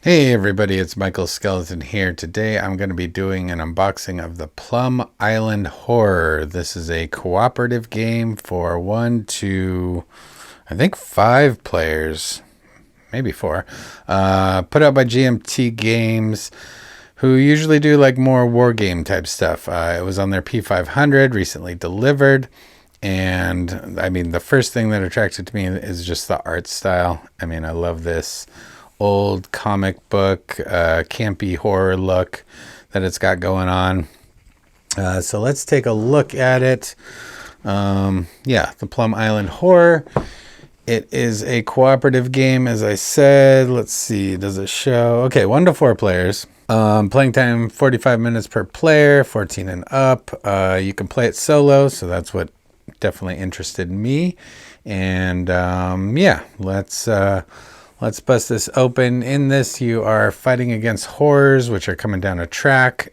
Hey everybody, it's Michael Skeleton here. Today I'm going to be doing an unboxing of the Plum Island Horror. This is a cooperative game for 5 players, maybe 4. Put out by GMT Games, who usually do like more war game type stuff. It was on their P500, recently delivered. And I mean, the first thing that attracted to me is just the art style. I mean, I love this old comic book, campy horror look that it's got going on. So let's take a look at it. The Plum Island Horror. It is a cooperative game, as I said. Let's see, does it show? Okay, 1 to 4 players. Playing time 45 minutes per player, 14 and up. You can play it solo, so that's what definitely interested me. And let's bust this open. In this, you are fighting against horrors, which are coming down a track,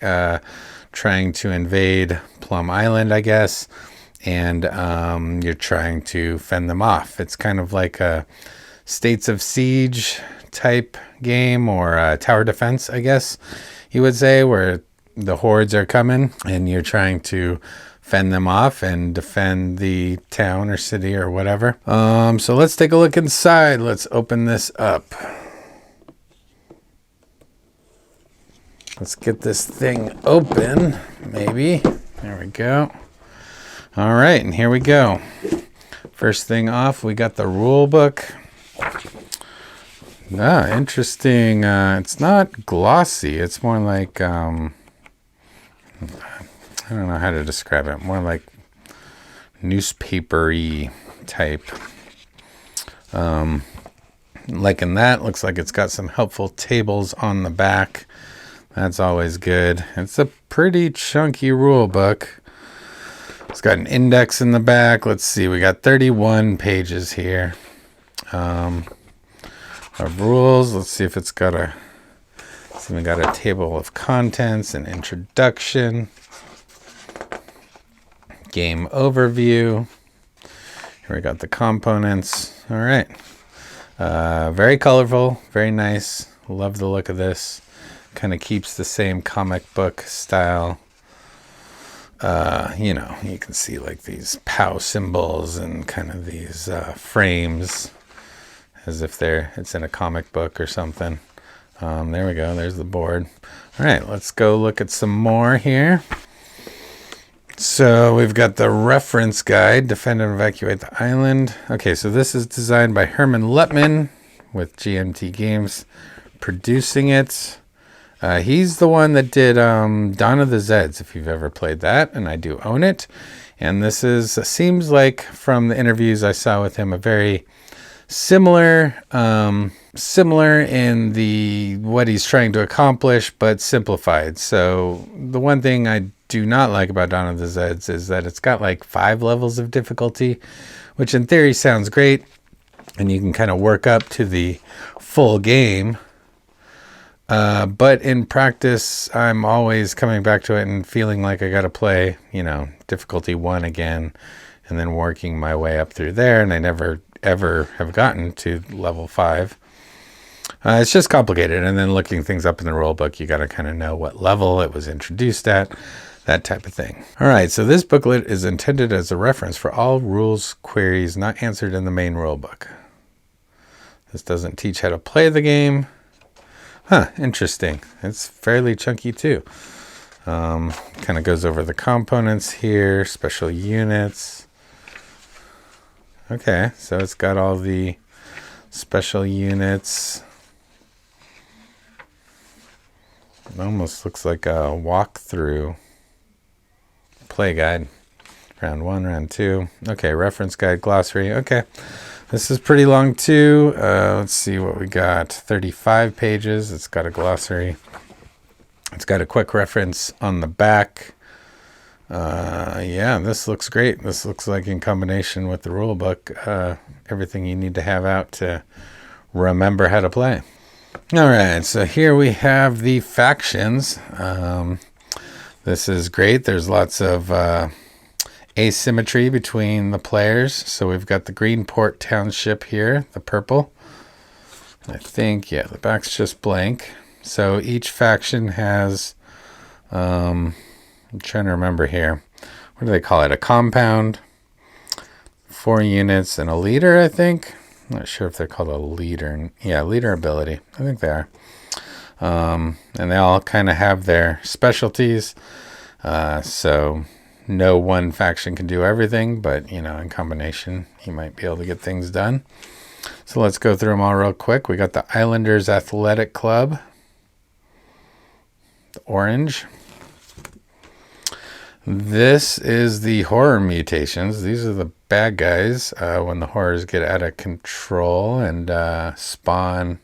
trying to invade Plum Island, I guess. And you're trying to fend them off. It's kind of like a States of Siege type game, or tower defense, I guess you would say, where the hordes are coming and you're trying to fend them off and defend the town or city or whatever. So let's take a look inside. Let's open this up. Let's get this thing open, maybe. There we go. All right, and here we go. First thing off, we got the rule book. Interesting. It's not glossy. It's more like, I don't know how to describe it. More like newspapery type. Like in that, looks like it's got some helpful tables on the back. That's always good. It's a pretty chunky rule book. It's got an index in the back. Let's see, we got 31 pages here. Of rules. Let's see if it's got a table of contents, an introduction, game overview. Here we got the components. All right. Very colorful, very nice. Love the look of this. Kind of keeps the same comic book style. You can see like these POW symbols and kind of these frames as if it's in a comic book or something. There we go. There's the board. All right, let's go look at some more here. So we've got the reference guide, Defend and Evacuate the Island. Okay, so this is designed by Herman Lettman with GMT Games producing it. He's the one that did Dawn of the Zeds, if you've ever played that, and I do own it. And this seems like, from the interviews I saw with him, a very similar in what he's trying to accomplish, but simplified. So the one thing I do not like about Dawn of the Zeds is that it's got like 5 levels of difficulty, which in theory sounds great, and you can kind of work up to the full game. But in practice, I'm always coming back to it and feeling like I got to play, difficulty 1 again, and then working my way up through there. And I never, ever have gotten to level 5. It's just complicated. And then looking things up in the rule book, you got to kind of know what level it was introduced at, that type of thing. All right. So this booklet is intended as a reference for all rules queries not answered in the main rule book. This doesn't teach how to play the game. Interesting. It's fairly chunky too. Kind of goes over the components here, special units. Okay, so it's got all the special units. It almost looks like a walkthrough play guide. Round 1, round 2. Okay, reference guide, glossary. Okay. This is pretty long too. Let's see what we got. 35 pages. It's got a glossary. It's got a quick reference on the back. This looks great. This looks like, in combination with the rule book, everything you need to have out to remember how to play. All right, so here we have the factions. This is great. There's lots of asymmetry between the players. So we've got the Greenport Township here, the purple. I think, yeah, the back's just blank. So each faction has, I'm trying to remember here. What do they call it? A compound, 4 units, and a leader, I think. I'm not sure if they're called a leader. Yeah, leader ability. I think they are. And they all kind of have their specialties. So no one faction can do everything, but, you know, in combination, you might be able to get things done. So let's go through them all real quick. We got the Islanders Athletic Club. The orange. This is the horror mutations. These are the bad guys when the horrors get out of control and spawn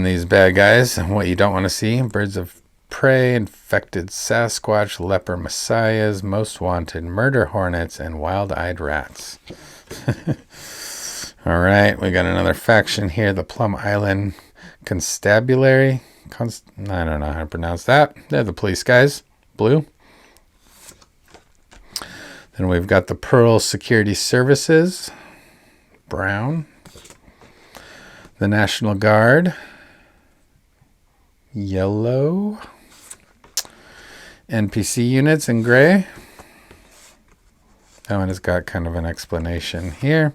these bad guys. And what you don't want to see: birds of prey, infected Sasquatch, leper messiahs, most wanted, murder hornets, and wild-eyed rats. All right, we got another faction here, the Plum Island Constabulary. I don't know how to pronounce that. They're the police guys, blue. Then we've got the Pearl Security Services, brown. The National Guard, yellow. NPC units in gray. That one has got kind of an explanation here.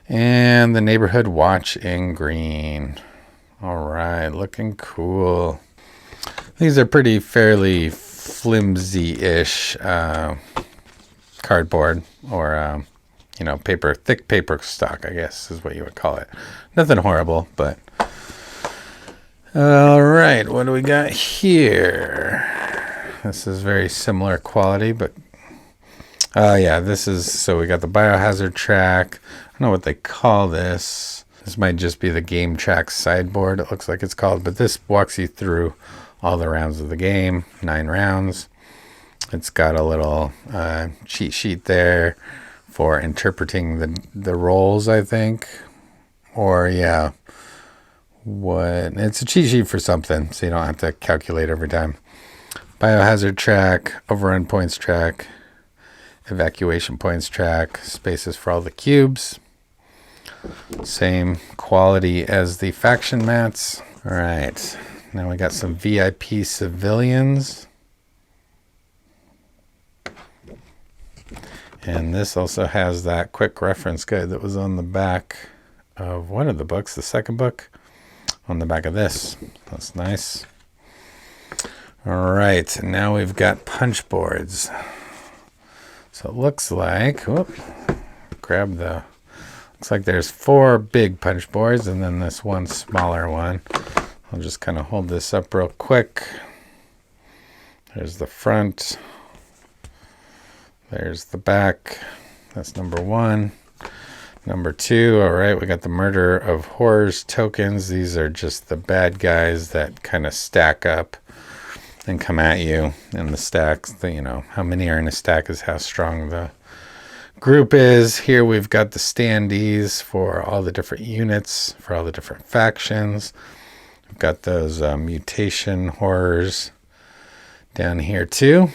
And the Neighborhood Watch in green. All right, looking cool. These are fairly flimsy-ish cardboard or, you know, thick paper stock, I guess is what you would call it. Nothing horrible, but... All right, what do we got here? This is very similar quality, but... yeah, this is... So we got the biohazard track. I don't know what they call this. This might just be the game track sideboard, it looks like it's called. But this walks you through all the rounds of the game. 9 rounds. It's got a little cheat sheet there for interpreting the rolls, I think. Or, yeah... It's a cheat sheet for something, so you don't have to calculate every time. Biohazard track, overrun points track, evacuation points track, spaces for all the cubes. Same quality as the faction mats. All right, now we got some VIP civilians. And this also has that quick reference guide that was on the back of one of the books, the second book. On the back of this. That's nice. All right, now we've got punch boards. So it looks like, looks like there's 4 big punch boards and then this one smaller one. I'll just kind of hold this up real quick. There's the front. There's the back. That's number 1. Number 2, all right, we got the Murder of Horrors tokens. These are just the bad guys that kind of stack up and come at you. And the stacks, you know, how many are in a stack is how strong the group is. Here we've got the standees for all the different units, for all the different factions. We've got those mutation horrors down here too.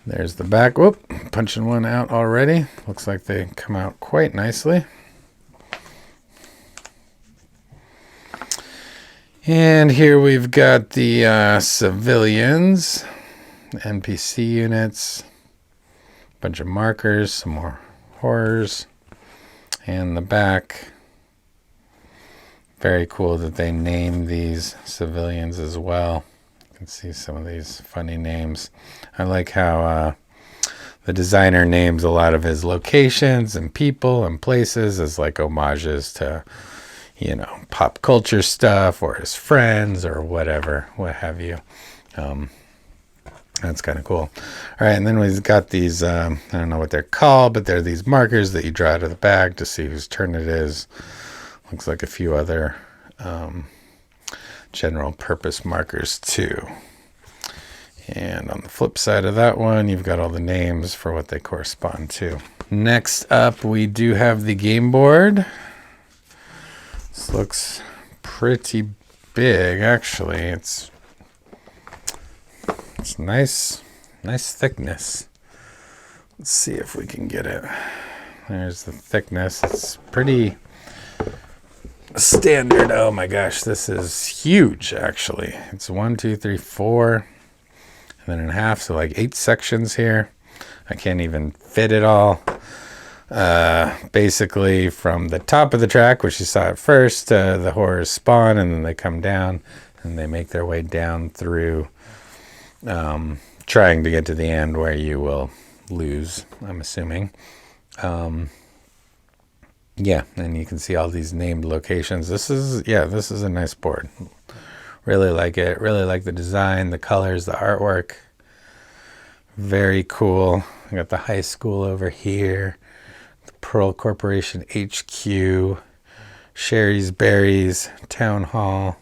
There's the back. Whoop, punching one out already. Looks like they come out quite nicely. And here we've got the civilians, NPC units, bunch of markers, some more horrors, and the back. Very cool that they name these civilians as well. You can see some of these funny names. I like how the designer names a lot of his locations and people and places as like homages to, you know, pop culture stuff or his friends or whatever, what have you. That's kind of cool. All right, and then we've got these, I don't know what they're called, but they're these markers that you draw out of the bag to see whose turn it is. Looks like a few other general purpose markers too. And on the flip side of that one, you've got all the names for what they correspond to. Next up, we do have the game board. This looks pretty big, actually. It's nice thickness. Let's see if we can get it. There's the thickness. It's pretty standard. Oh my gosh, this is huge actually. It's 1, 2, 3, 4, and then in half, so like 8 sections here. I can't even fit it all. Basically from the top of the track, which you saw at first, the horrors spawn and then they come down and they make their way down through, trying to get to the end where you will lose, I'm assuming. Yeah, and you can see all these named locations. This is a nice board. Really like it. Really like the design, the colors, the artwork. Very cool. I got the high school over here. The Pearl Corporation HQ. Sherry's Berries. Town Hall.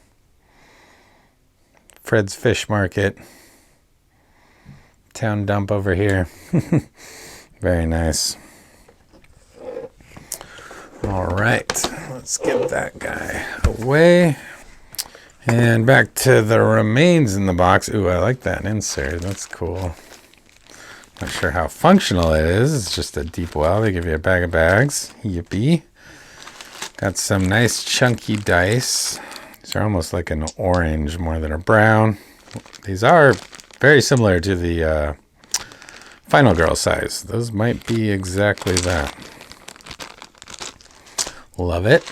Fred's Fish Market. Town Dump over here. Very nice. All right, let's get that guy away. And back to the remains in the box. Ooh, I like that insert. That's cool. Not sure how functional it is. It's just a deep well. They give you a bag of bags. Yippee. Got some nice chunky dice. These are almost like an orange more than a brown. These are very similar to the Final Girl size. Those might be exactly that. Love it.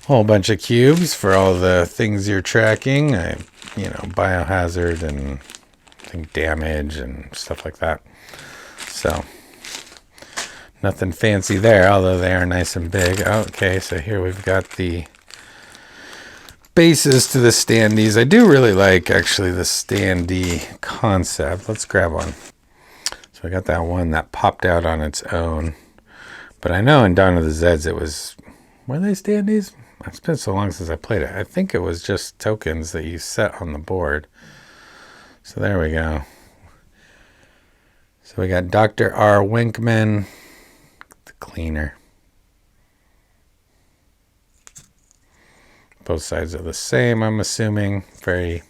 Whole bunch of cubes for all the things you're tracking. Biohazard and I think damage and stuff like that. So nothing fancy there, although they are nice and big. Okay, so here we've got the bases to the standees. I do really like actually the standee concept. Let's grab one. So I got that one that popped out on its own. But I know in Dawn of the Zeds were they standees? It's been so long since I played it. I think it was just tokens that you set on the board. So there we go. So we got Dr. R. Winkman, the cleaner. Both sides are the same, I'm assuming. Very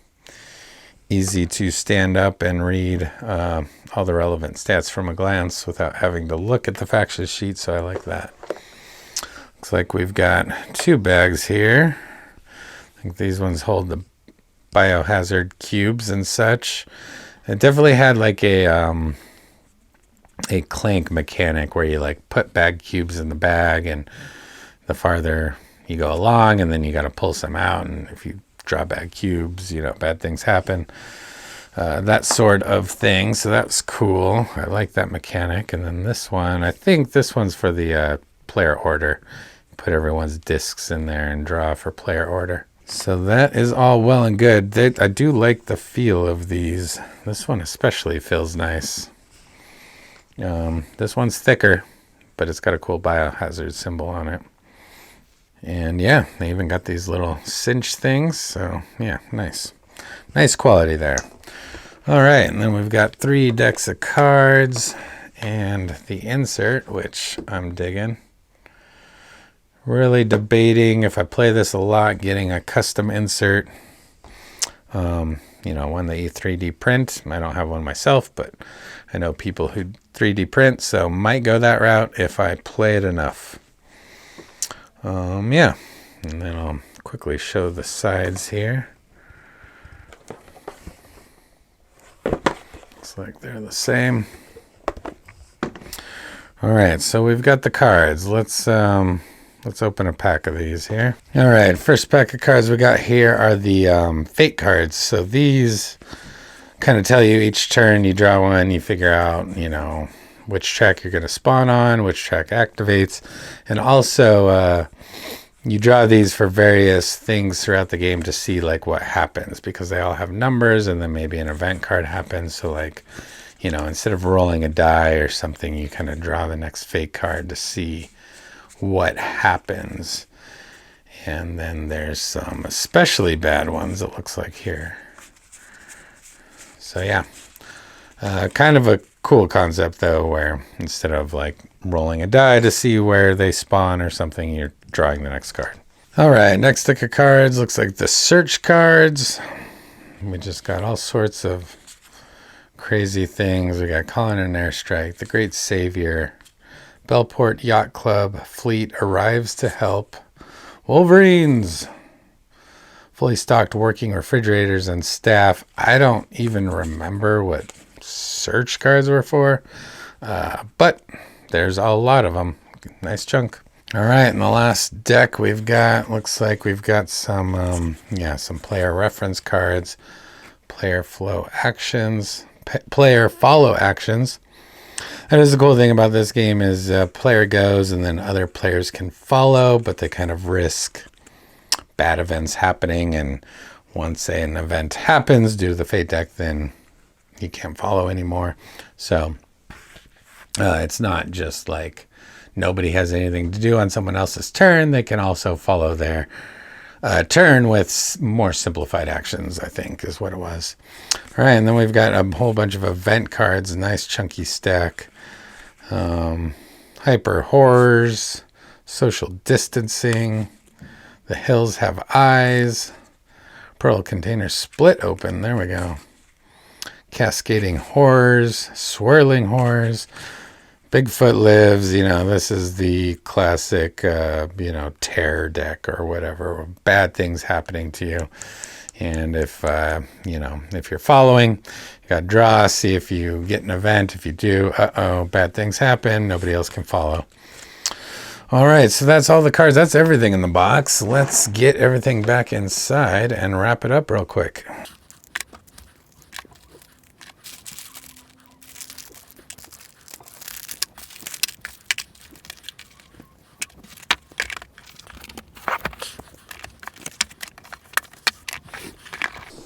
easy to stand up and read all the relevant stats from a glance without having to look at the fact sheet, so I like that. Looks like we've got 2 bags here. I think these ones hold the biohazard cubes and such. It definitely had like a clank mechanic where you like put bag cubes in the bag, and the farther you go along, and then you got to pull some out, and if you draw bag cubes, bad things happen. That sort of thing. So that's cool. I like that mechanic. And then this one, I think this one's for the player order. Put everyone's discs in there and draw for player order. So that is all well and good. I do like the feel of these. This one especially feels nice. This one's thicker, but it's got a cool biohazard symbol on it. And yeah, they even got these little cinch things. So yeah, nice. Nice quality there. All right, and then we've got 3 decks of cards and the insert, which I'm digging. Really debating if I play this a lot, getting a custom insert. One that you 3D print. I don't have one myself, but I know people who 3D print, so might go that route if I play it enough. Yeah, and then I'll quickly show the sides here. Looks like they're the same. All right, so we've got the cards. Let's open a pack of these here. All right, first pack of cards we got here are the fate cards. So these kind of tell you each turn you draw one, you figure out, which track you're going to spawn on, which track activates, and also you draw these for various things throughout the game to see like what happens, because they all have numbers, and then maybe an event card happens. So like, instead of rolling a die or something, you kind of draw the next fate card to see what happens. And then there's some especially bad ones, it looks like here. So yeah, kind of a cool concept though, where instead of like rolling a die to see where they spawn or something, you're drawing the next card. All right, next deck of cards looks like the search cards. We just got all sorts of crazy things. We got Calling an Airstrike, the Great Savior, Bellport Yacht Club fleet arrives to help. Wolverines. Fully stocked working refrigerators and staff. I don't even remember what search cards were for, but there's a lot of them. Nice chunk. All right, in the last deck we've got, looks like we've got some player reference cards, player follow actions. That is the cool thing about this game is a player goes and then other players can follow, but they kind of risk bad events happening, and once an event happens due to the fate deck, then you can't follow anymore. So it's not just like nobody has anything to do on someone else's turn. They can also follow their turn with more simplified actions, I think is what it was. All right, and then we've got a whole bunch of event cards, a nice chunky stack. Hyper horrors, social distancing, the hills have eyes, pearl container split open, there we go. Cascading horrors, swirling horrors, Bigfoot lives, this is the classic, terror deck or whatever, bad things happening to you. And if you're following, you got to draw, see if you get an event. If you do, bad things happen. Nobody else can follow. All right, so that's all the cards. That's everything in the box. Let's get everything back inside and wrap it up real quick.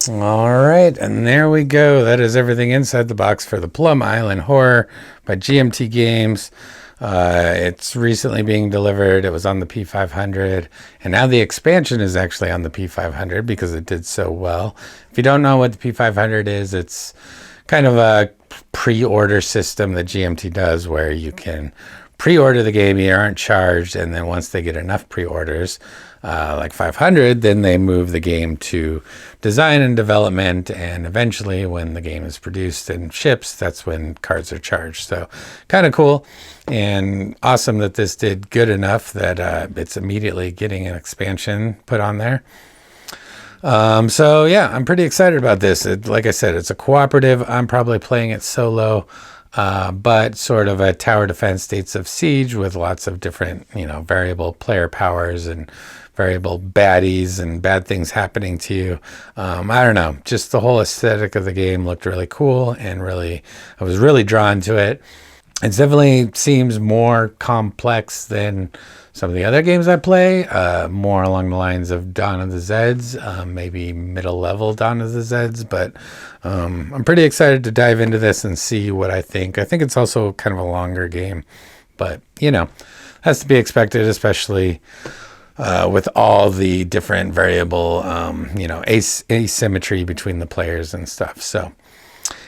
All right, and there we go. That is everything inside the box for the Plum Island Horror by GMT Games. It's recently being delivered. It was on the P500, and now the expansion is actually on the P500 because it did so well. If you don't know what the P500 is, it's kind of a pre-order system that GMT does where you can pre-order the game, you aren't charged, and then once they get enough pre-orders, like 500, then they move the game to design and development, and eventually when the game is produced and ships, that's when cards are charged. So kind of cool and awesome that this did good enough that it's immediately getting an expansion put on there. So yeah, I'm pretty excited about this. Like I said, it's a cooperative. I'm probably playing it solo, but sort of a tower defense States of Siege with lots of different, variable player powers and variable baddies and bad things happening to you. I don't know, just the whole aesthetic of the game looked really cool, and I was really drawn to it. It definitely seems more complex than some of the other games I play, more along the lines of Dawn of the Zeds, maybe middle level Dawn of the Zeds, but I'm pretty excited to dive into this and see what I think. I think it's also kind of a longer game, but has to be expected, especially with all the different variable, asymmetry between the players and stuff. So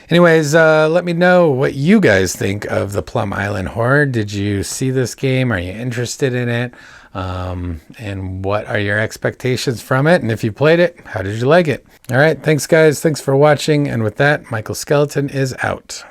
anyways, let me know what you guys think of the Plum Island Horror. Did you see this game? Are you interested in it? And what are your expectations from it? And if you played it, how did you like it? All right, thanks guys. Thanks for watching. And with that, Michael Skeleton is out.